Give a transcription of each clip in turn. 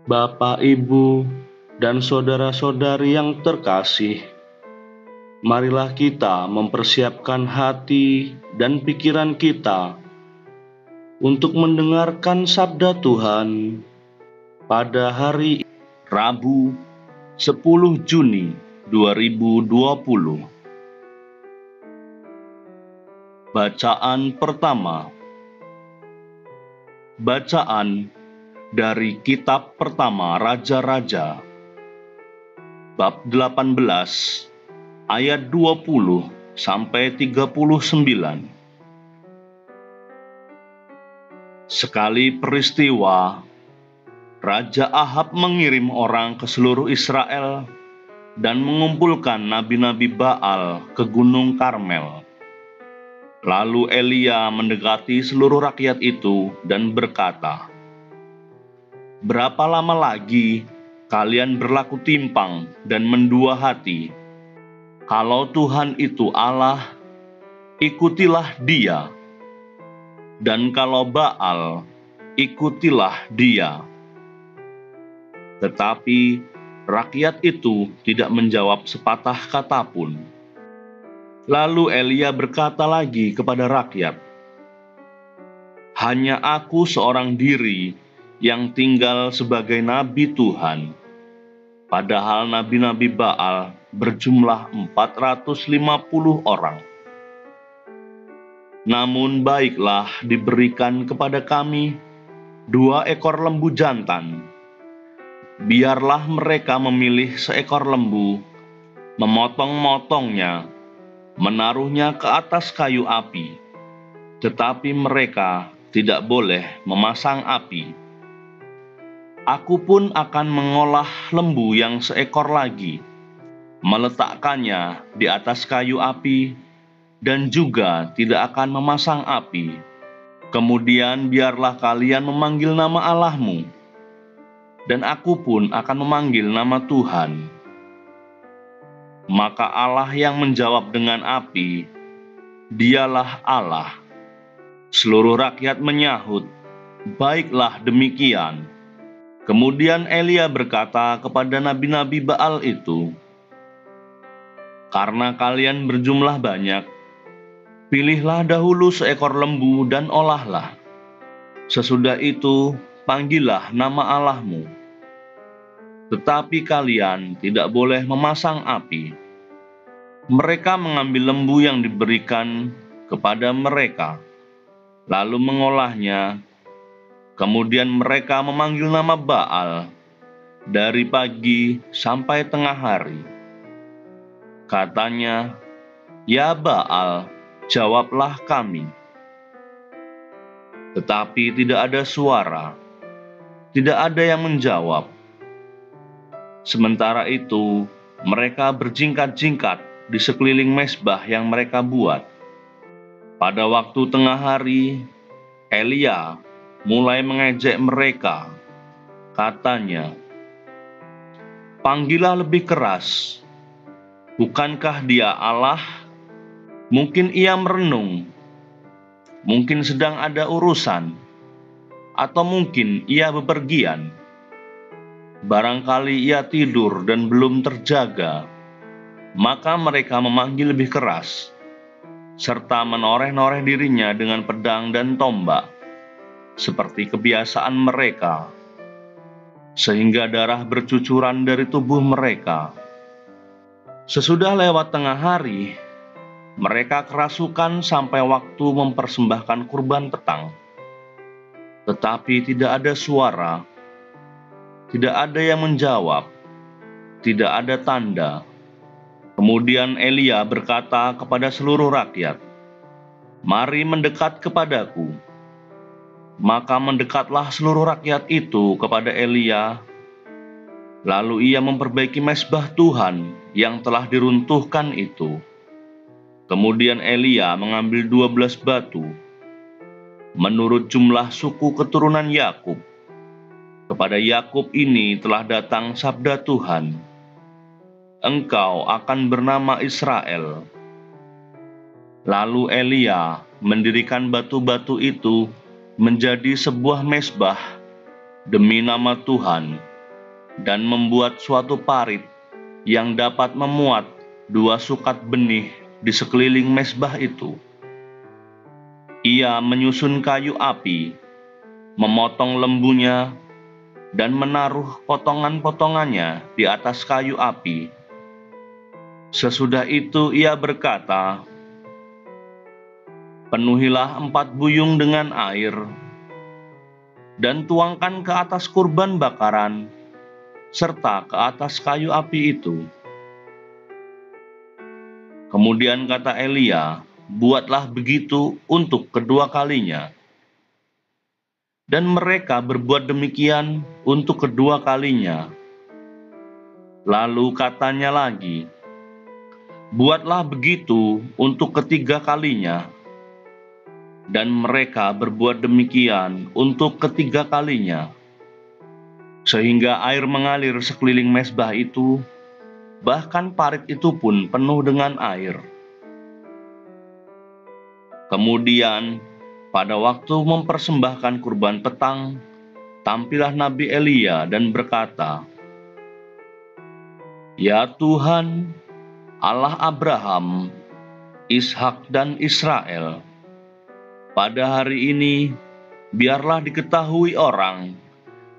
Bapak, Ibu, dan saudara-saudari yang terkasih, marilah kita mempersiapkan hati dan pikiran kita untuk mendengarkan sabda Tuhan pada hari Rabu 10 Juni 2020. Bacaan pertama. Bacaan dari kitab pertama Raja-Raja, bab 18, ayat 20 sampai 39. Sekali peristiwa, Raja Ahab mengirim orang ke seluruh Israel dan mengumpulkan nabi-nabi Baal ke Gunung Karmel. Lalu Elia mendekati seluruh rakyat itu dan berkata, "Berapa lama lagi kalian berlaku timpang dan mendua hati? Kalau Tuhan itu Allah, ikutilah Dia, dan kalau Baal, ikutilah dia." Tetapi rakyat itu tidak menjawab sepatah kata pun. Lalu Elia berkata lagi kepada rakyat, "Hanya aku seorang diri yang tinggal sebagai nabi Tuhan, padahal nabi-nabi Baal berjumlah 450 orang. Namun baiklah diberikan kepada kami 2 ekor lembu jantan. Biarlah mereka memilih seekor lembu, memotong-motongnya, menaruhnya ke atas kayu api, tetapi mereka tidak boleh memasang api. Aku pun akan mengolah lembu yang seekor lagi, meletakkannya di atas kayu api, dan juga tidak akan memasang api. Kemudian biarlah kalian memanggil nama Allahmu, dan aku pun akan memanggil nama Tuhan." Maka Allah yang menjawab dengan api, "Dialah Allah." Seluruh rakyat menyahut, "Baiklah demikian." Kemudian Elia berkata kepada nabi-nabi Baal itu, "Karena kalian berjumlah banyak, pilihlah dahulu seekor lembu dan olahlah. Sesudah itu panggillah nama Allahmu. Tetapi kalian tidak boleh memasang api." Mereka mengambil lembu yang diberikan kepada mereka, lalu mengolahnya. Kemudian mereka memanggil nama Baal dari pagi sampai tengah hari. Katanya, "Ya Baal, jawablah kami." Tetapi tidak ada suara, tidak ada yang menjawab. Sementara itu, mereka berjingkat-jingkat di sekeliling mezbah yang mereka buat. Pada waktu tengah hari, Elia mulai mengejek mereka. Katanya, "Panggillah lebih keras. Bukankah Dia Allah? Mungkin Ia merenung, mungkin sedang ada urusan, atau mungkin Ia bepergian. Barangkali Ia tidur dan belum terjaga." Maka mereka memanggil lebih keras, serta menoreh-noreh dirinya dengan pedang dan tombak, seperti kebiasaan mereka, sehingga darah bercucuran dari tubuh mereka. Sesudah lewat tengah hari, mereka kerasukan sampai waktu mempersembahkan kurban petang. Tetapi tidak ada suara, tidak ada yang menjawab, tidak ada tanda. Kemudian Elia berkata kepada seluruh rakyat, "Mari mendekat kepadaku." Maka mendekatlah seluruh rakyat itu kepada Elia. Lalu ia memperbaiki mezbah Tuhan yang telah diruntuhkan itu. Kemudian Elia mengambil 12 batu, menurut jumlah suku keturunan Yakub. Kepada Yakub ini telah datang sabda Tuhan, "Engkau akan bernama Israel." Lalu Elia mendirikan batu-batu itu menjadi sebuah mezbah demi nama Tuhan dan membuat suatu parit yang dapat memuat 2 sukat benih di sekeliling mezbah itu. Ia menyusun kayu api, memotong lembunya, dan menaruh potongan-potongannya di atas kayu api. Sesudah itu ia berkata, "Penuhilah 4 buyung dengan air, dan tuangkan ke atas kurban bakaran, serta ke atas kayu api itu." Kemudian kata Elia, "Buatlah begitu untuk kedua kalinya." Dan mereka berbuat demikian untuk kedua kalinya. Lalu katanya lagi, "Buatlah begitu untuk ketiga kalinya." Dan mereka berbuat demikian untuk ketiga kalinya. Sehingga air mengalir sekeliling mezbah itu, bahkan parit itu pun penuh dengan air. Kemudian, pada waktu mempersembahkan kurban petang, tampillah Nabi Elia dan berkata, "Ya Tuhan, Allah Abraham, Ishak dan Israel, pada hari ini biarlah diketahui orang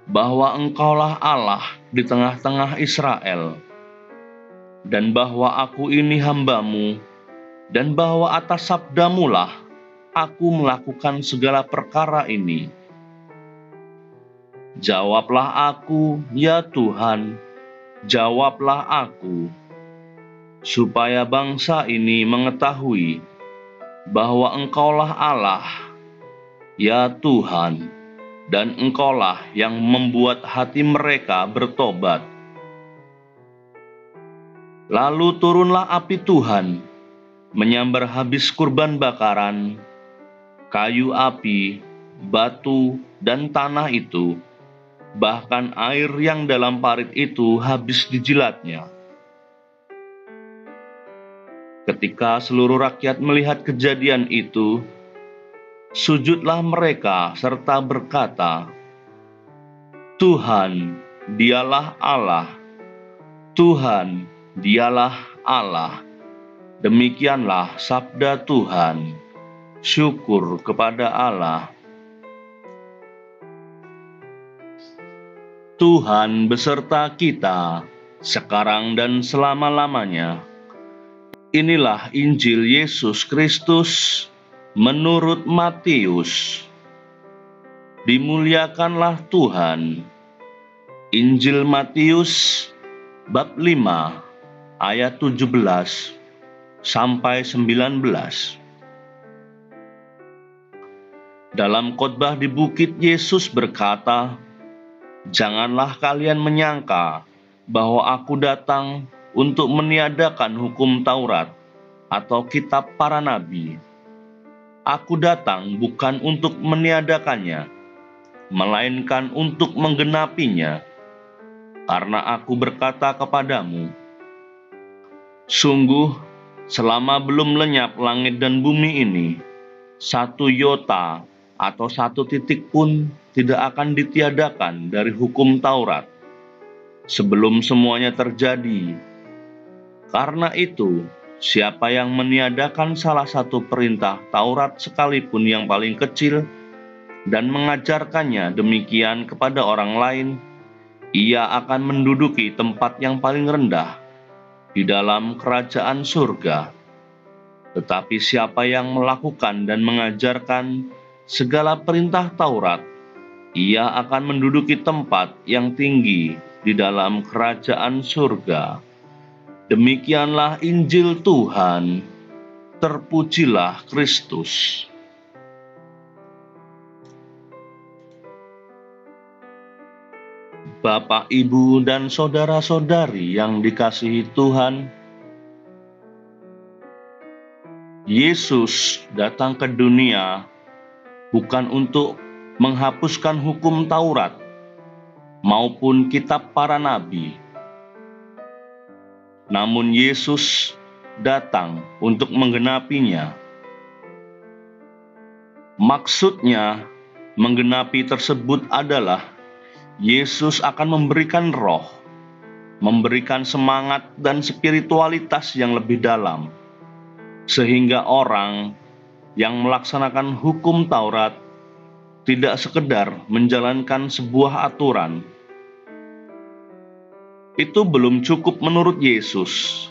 bahwa Engkaulah Allah di tengah-tengah Israel, dan bahwa aku ini hamba-Mu, dan bahwa atas sabda-Mu lah aku melakukan segala perkara ini. Jawablah aku, ya Tuhan, jawablah aku, supaya bangsa ini mengetahui bahwa Engkaulah Allah, ya Tuhan, dan Engkaulah yang membuat hati mereka bertobat." Lalu turunlah api Tuhan, menyambar habis kurban bakaran, kayu api, batu, dan tanah itu, bahkan air yang dalam parit itu habis dijilatnya. Ketika seluruh rakyat melihat kejadian itu, sujudlah mereka serta berkata, "Tuhan, dialah Allah, Tuhan, dialah Allah." Demikianlah sabda Tuhan. Syukur kepada Allah. Tuhan beserta kita, sekarang dan selama-lamanya. Inilah Injil Yesus Kristus menurut Matius. Dimuliakanlah Tuhan. Injil Matius bab 5 ayat 17 sampai 19. Dalam khotbah di bukit, Yesus berkata, "Janganlah kalian menyangka bahwa aku datang untuk meniadakan hukum Taurat atau kitab para nabi. Aku datang bukan untuk meniadakannya, melainkan untuk menggenapinya. Karena aku berkata kepadamu, sungguh selama belum lenyap langit dan bumi ini, 1 iota atau 1 titik pun tidak akan ditiadakan dari hukum Taurat, sebelum semuanya terjadi. Karena itu, siapa yang meniadakan salah satu perintah Taurat sekalipun yang paling kecil, dan mengajarkannya demikian kepada orang lain, ia akan menduduki tempat yang paling rendah di dalam kerajaan surga. Tetapi siapa yang melakukan dan mengajarkan segala perintah Taurat, ia akan menduduki tempat yang tinggi di dalam kerajaan surga." Demikianlah Injil Tuhan. Terpujilah Kristus. Bapak, Ibu, dan saudara-saudari yang dikasihi Tuhan, Yesus datang ke dunia bukan untuk menghapuskan hukum Taurat maupun kitab para nabi. Namun Yesus datang untuk menggenapinya. Maksudnya, menggenapi tersebut adalah Yesus akan memberikan roh, memberikan semangat dan spiritualitas yang lebih dalam, sehingga orang yang melaksanakan hukum Taurat tidak sekedar menjalankan sebuah aturan. Itu belum cukup menurut Yesus.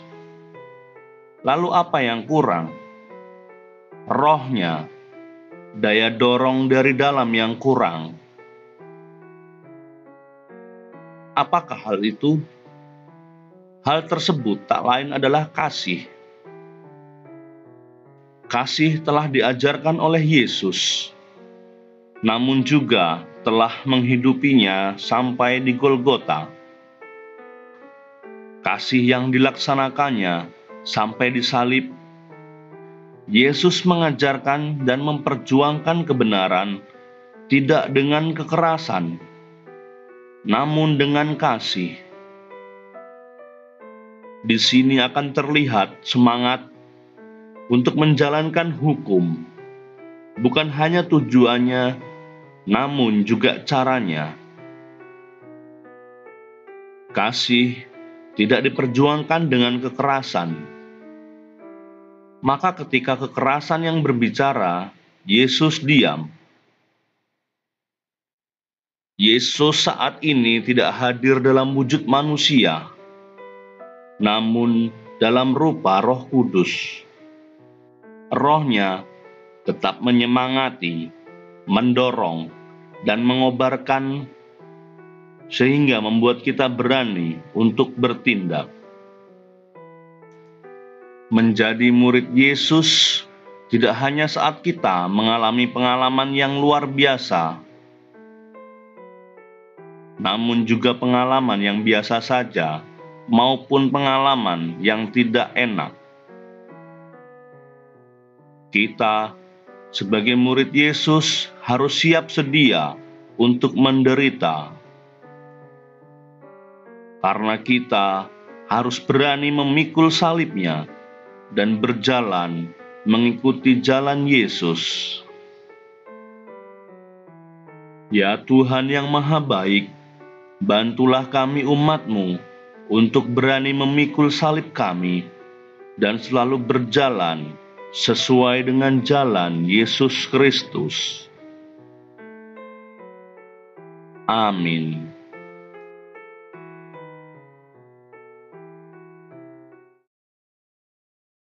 Lalu apa yang kurang? Rohnya, daya dorong dari dalam yang kurang. Apakah hal itu? Hal tersebut tak lain adalah kasih. Kasih telah diajarkan oleh Yesus, namun juga telah menghidupinya sampai di Golgota. Kasih yang dilaksanakannya sampai disalib. Yesus mengajarkan dan memperjuangkan kebenaran tidak dengan kekerasan, namun dengan kasih. Di sini akan terlihat semangat untuk menjalankan hukum, bukan hanya tujuannya, namun juga caranya. Kasih tidak diperjuangkan dengan kekerasan. Maka ketika kekerasan yang berbicara, Yesus diam. Yesus saat ini tidak hadir dalam wujud manusia, namun dalam rupa Roh Kudus. Rohnya tetap menyemangati, mendorong, dan mengobarkan, sehingga membuat kita berani untuk bertindak. Menjadi murid Yesus tidak hanya saat kita mengalami pengalaman yang luar biasa, namun juga pengalaman yang biasa saja maupun pengalaman yang tidak enak. Kita sebagai murid Yesus harus siap sedia untuk menderita, karena kita harus berani memikul salibnya dan berjalan mengikuti jalan Yesus. Ya Tuhan yang Maha Baik, bantulah kami umat-Mu untuk berani memikul salib kami dan selalu berjalan sesuai dengan jalan Yesus Kristus. Amin.